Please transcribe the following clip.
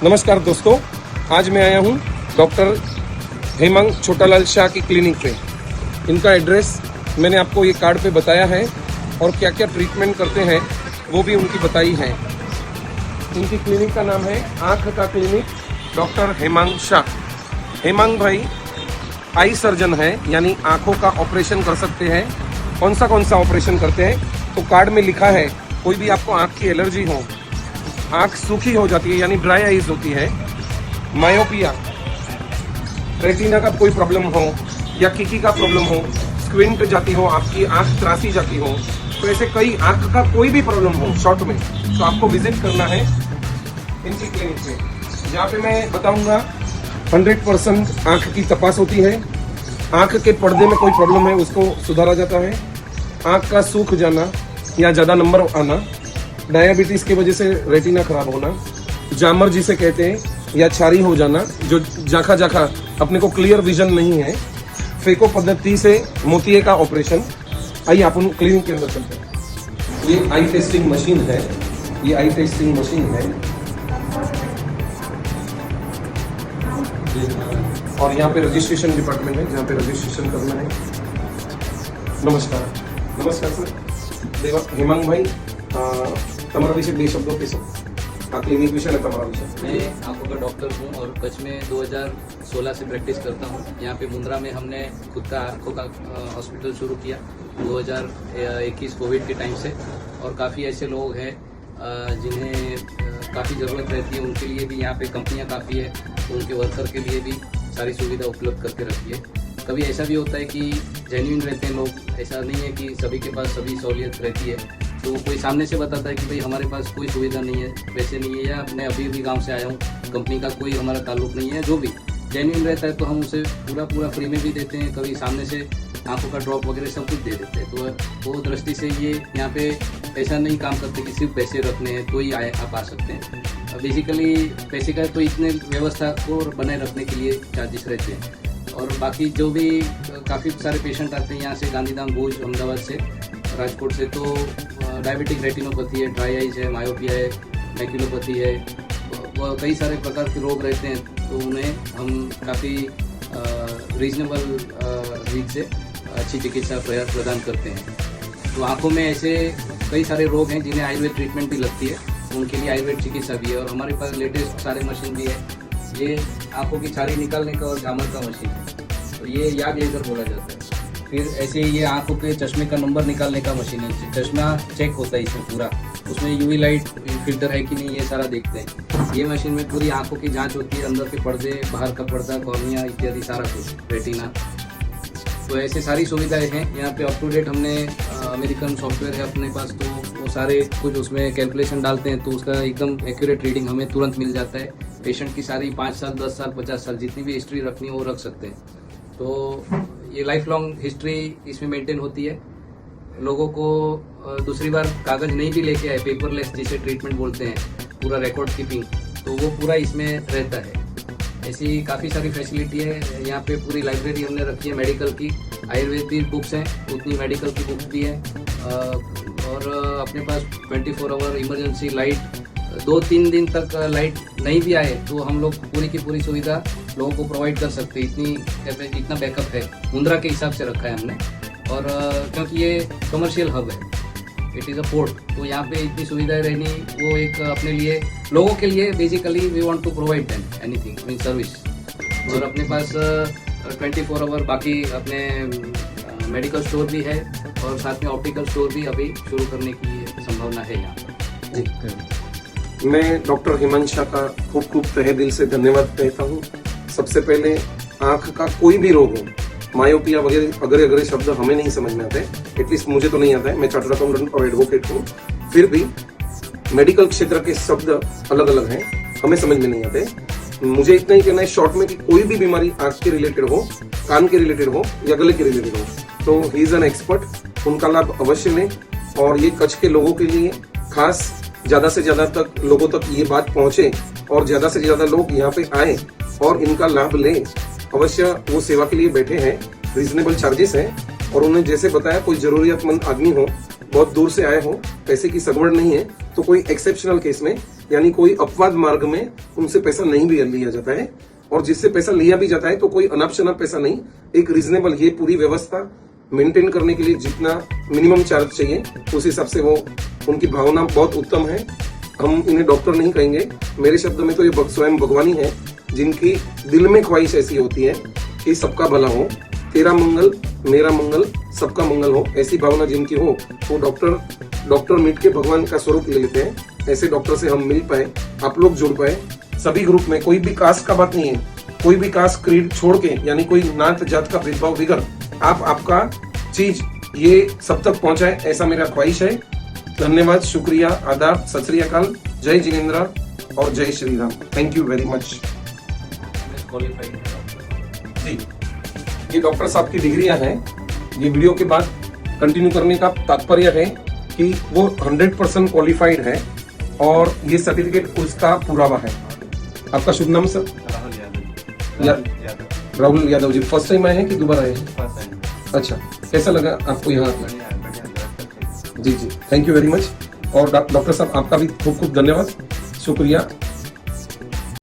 नमस्कार दोस्तों, आज मैं आया हूँ डॉक्टर हेमंग छोटालाल शाह की क्लिनिक पे। इनका एड्रेस मैंने आपको ये कार्ड पे बताया है और क्या क्या ट्रीटमेंट करते हैं वो भी उनकी बताई है। इनकी क्लिनिक का नाम है आँख का क्लिनिक डॉक्टर हेमंग शाह। हेमंग भाई आई सर्जन है, यानी आँखों का ऑपरेशन कर सकते हैं। कौन सा ऑपरेशन करते हैं तो कार्ड में लिखा है। कोई भी आपको आँख की एलर्जी हो, आँख सूखी हो जाती है यानी ड्राई आइज होती है, मायोपिया, रेटिना का कोई प्रॉब्लम हो या किकी का प्रॉब्लम हो, स्क्विंट जाती हो, आपकी आँख त्रासी जाती हो, तो ऐसे कई आँख का कोई भी प्रॉब्लम हो शॉर्ट में, तो आपको विजिट करना है इनकी क्लिनिक पे, जहाँ पे मैं बताऊंगा 100% आँख की तपास होती है। आँख के पर्दे में कोई प्रॉब्लम है उसको सुधारा जाता है। आँख का सूख जाना या ज़्यादा नंबर आना, डायबिटीज़ की वजह से रेटिना खराब होना, जामर जिसे कहते हैं, या छारी हो जाना, जो जाखा जाखा अपने को क्लियर विजन नहीं है, फेको पद्धति से मोतिये का ऑपरेशन। आइए आप उन क्लिनिक के अंदर चलते हैं। ये आई टेस्टिंग मशीन है, ये आई टेस्टिंग मशीन है और यहाँ पे रजिस्ट्रेशन डिपार्टमेंट है जहाँ पे रजिस्ट्रेशन करना है। नमस्कार सर, हेमंग भाई, તમારા વિશે બે શબ્દો કહેશો? આ ક્લિનિક વિશે અને તમારા વિશે। मैं आंखों का डॉक्टर हूँ और कच्छ में 2016 से प्रैक्टिस करता हूँ। यहाँ पे मुंद्रा में हमने खुद का आंखों का हॉस्पिटल शुरू किया 2021 कोविड के टाइम से, और काफ़ी ऐसे लोग हैं जिन्हें काफ़ी ज़रूरत रहती है, उनके लिए भी यहाँ पे कंपनियाँ काफ़ी है, तो उनके वर्कर के लिए भी सारी सुविधा उपलब्ध करके रखी है। कभी ऐसा भी होता है कि जेन्युइन रहते हैं लोग, ऐसा नहीं है कि सभी के पास सभी सहूलियत रहती है, तो कोई सामने से बताता है कि भाई हमारे पास कोई सुविधा नहीं है, वैसे नहीं है, या मैं अभी गांव से आया हूँ, कंपनी का कोई हमारा ताल्लुक नहीं है, जो भी जेन्युइन रहता है तो हम उसे पूरा फ्री में भी देते हैं। कभी सामने से आंखों का ड्रॉप वगैरह सब कुछ दे देते हैं। तो वो दृष्टि से ये यहाँ पे ऐसा नहीं काम करते कि सिर्फ पैसे रखने हैं तो ही आप आ सकते हैं। बेसिकली पैसे का तो इतने व्यवस्था को बनाए रखने के लिए चार्जेस रहते हैं, और बाकी जो भी काफ़ी सारे पेशेंट आते हैं यहाँ से, गांधीधाम, भुज, अहमदाबाद से, राजकोट से, तो डायबिटिक रेटिनोपैथी है, ड्राई आइज है, मायोपिया है, मैक्यूलोपैथी है, वह कई सारे प्रकार के रोग रहते हैं, तो उन्हें हम काफ़ी रीजनेबल रेट से अच्छी चिकित्सा प्रदान करते हैं। तो आँखों में ऐसे कई सारे रोग हैं जिन्हें आयुर्वेद ट्रीटमेंट भी लगती है, उनके लिए आयुर्वेद चिकित्सा भी है, और हमारे पास लेटेस्ट सारे मशीन भी है। ये आँखों की छारी निकालने का और जामर का मशीन है, तो ये याग लेजर बोला जाता है। फिर ऐसे ही ये आँखों के चश्मे का नंबर निकालने का मशीन है, चश्मा चेक होता है इसमें पूरा, उसमें यूवी लाइट फिल्टर है कि नहीं ये सारा देखते हैं। ये मशीन में पूरी आँखों की जांच होती है, अंदर के पर्दे, बाहर का पर्दा, कॉर्निया इत्यादि सारा कुछ, रेटिना, तो ऐसे सारी सुविधाएं हैं यहाँ पे। अप टू डेट हमने अमेरिकन सॉफ्टवेयर है अपने पास, तो वो सारे कुछ उसमें कैलकुलेशन डालते हैं, तो उसका एकदम एक्यूरेट रीडिंग हमें तुरंत मिल जाता है। पेशेंट की सारी 5 साल, 10 साल, 50 साल जितनी भी हिस्ट्री रखनी है वो रख सकते हैं। तो ये लाइफ लॉन्ग हिस्ट्री इसमें मेंटेन होती है। लोगों को दूसरी बार कागज नहीं भी लेके आए, पेपरलेस जिसे ट्रीटमेंट बोलते हैं, पूरा रिकॉर्ड कीपिंग, तो वो पूरा इसमें रहता है। ऐसी काफ़ी सारी फैसिलिटी है यहाँ पे। पूरी लाइब्रेरी हमने रखी है मेडिकल की, आयुर्वेदिक बुक्स हैं, उतनी मेडिकल की बुक्स भी हैं, और अपने पास 24 आवर इमरजेंसी लाइट, 2-3 दिन तक लाइट नहीं भी आए तो हम लोग पूरी की पूरी सुविधा लोगों को प्रोवाइड कर सकते हैं। इतना बैकअप है, मुंद्रा के हिसाब से रखा है हमने, और क्योंकि ये कमर्शियल हब है, इट इज़ अ पोर्ट, तो यहाँ पे इतनी सुविधाएं रहनी वो एक अपने लिए, लोगों के लिए basically we want to provide them anything mean service. और अपने पास 24 आवर बाकी अपने मेडिकल स्टोर भी है, और साथ में ऑप्टिकल स्टोर भी अभी शुरू करने की संभावना है यहाँ पर। मैं डॉक्टर हेमंग शाह का खूब तहे दिल से धन्यवाद कहता हूँ। सबसे पहले आँख का कोई भी रोग हो, मायोपिया वगैरह अगरे शब्द हमें नहीं समझ में आते, एटलीस्ट मुझे तो नहीं आता है, मैं चार्टर्ड अकाउंटेंट और एडवोकेट हूँ, फिर भी मेडिकल क्षेत्र के शब्द अलग अलग हैं, हमें समझ में नहीं आते। मुझे इतना ही कहना है शॉर्ट में कि कोई भी बीमारी आँख के रिलेटेड हो, कान के रिलेटेड हो या गले के रिलेटेड हो, तो ही इज़ एन एक्सपर्ट, उनका लाभ अवश्य लें। और ये कच्छ के लोगों के लिए खास, ज़्यादा से ज़्यादा तक लोगों तक ये बात पहुँचे और ज़्यादा से ज़्यादा लोग यहाँ पे आए और इनका लाभ लें। अवश्य वो सेवा के लिए बैठे हैं, रीजनेबल चार्जेस हैं, और उन्हें जैसे बताया कोई ज़रूरियतमंद आदमी हो, बहुत दूर से आए हो, पैसे की सगवड़ नहीं है, तो कोई एक्सेप्शनल केस में यानी कोई अपवाद मार्ग में उनसे पैसा नहीं भी लिया जाता है, और जिससे पैसा लिया भी जाता है तो कोई अनाप शनाप पैसा नहीं, एक रीजनेबल, ये पूरी व्यवस्था मेंटेन करने के लिए जितना मिनिमम चार्ज चाहिए उस हिसाब से वो, उनकी भावना बहुत उत्तम है। हम इन्हें डॉक्टर नहीं कहेंगे, मेरे शब्द में तो ये स्वयं भगवान ही है, जिनकी दिल में ख्वाहिश ऐसी होती है कि सबका भला हो, तेरा मंगल मेरा मंगल सबका मंगल हो, ऐसी भावना जिनकी हो, वो डॉक्टर मिट के भगवान का स्वरूप ले लेते हैं। ऐसे डॉक्टर से हम मिल पाए, आप लोग जुड़ पाए, सभी ग्रुप में, कोई भी कास्ट का बात नहीं है, कोई भी कास्ट क्रीड छोड़ के, यानी कोई नात जात का भेदभाव बिगर आप आपका चीज ये सब तक पहुंचाए, ऐसा मेरा ख्वाहिश है। धन्यवाद, शुक्रिया, आदाब, सत श्री अकाल, जय जिनेंद्र और जय Shri Ram. Thank you very much. जी, ये डॉक्टर साहब की डिग्रियां हैं। ये वीडियो के बाद कंटिन्यू करने का तात्पर्य है कि वो 100% क्वालिफाइड है और ये सर्टिफिकेट उसका पुरावा है। आपका शुभ नाम sir? Rahul Yadav ji. First time आए हैं कि दोबारा आए हैं? अच्छा, कैसा लगा आपको यहाँ? जी जी, थैंक यू वेरी मच। और डॉक्टर साहब आपका भी खूब खूब धन्यवाद, शुक्रिया।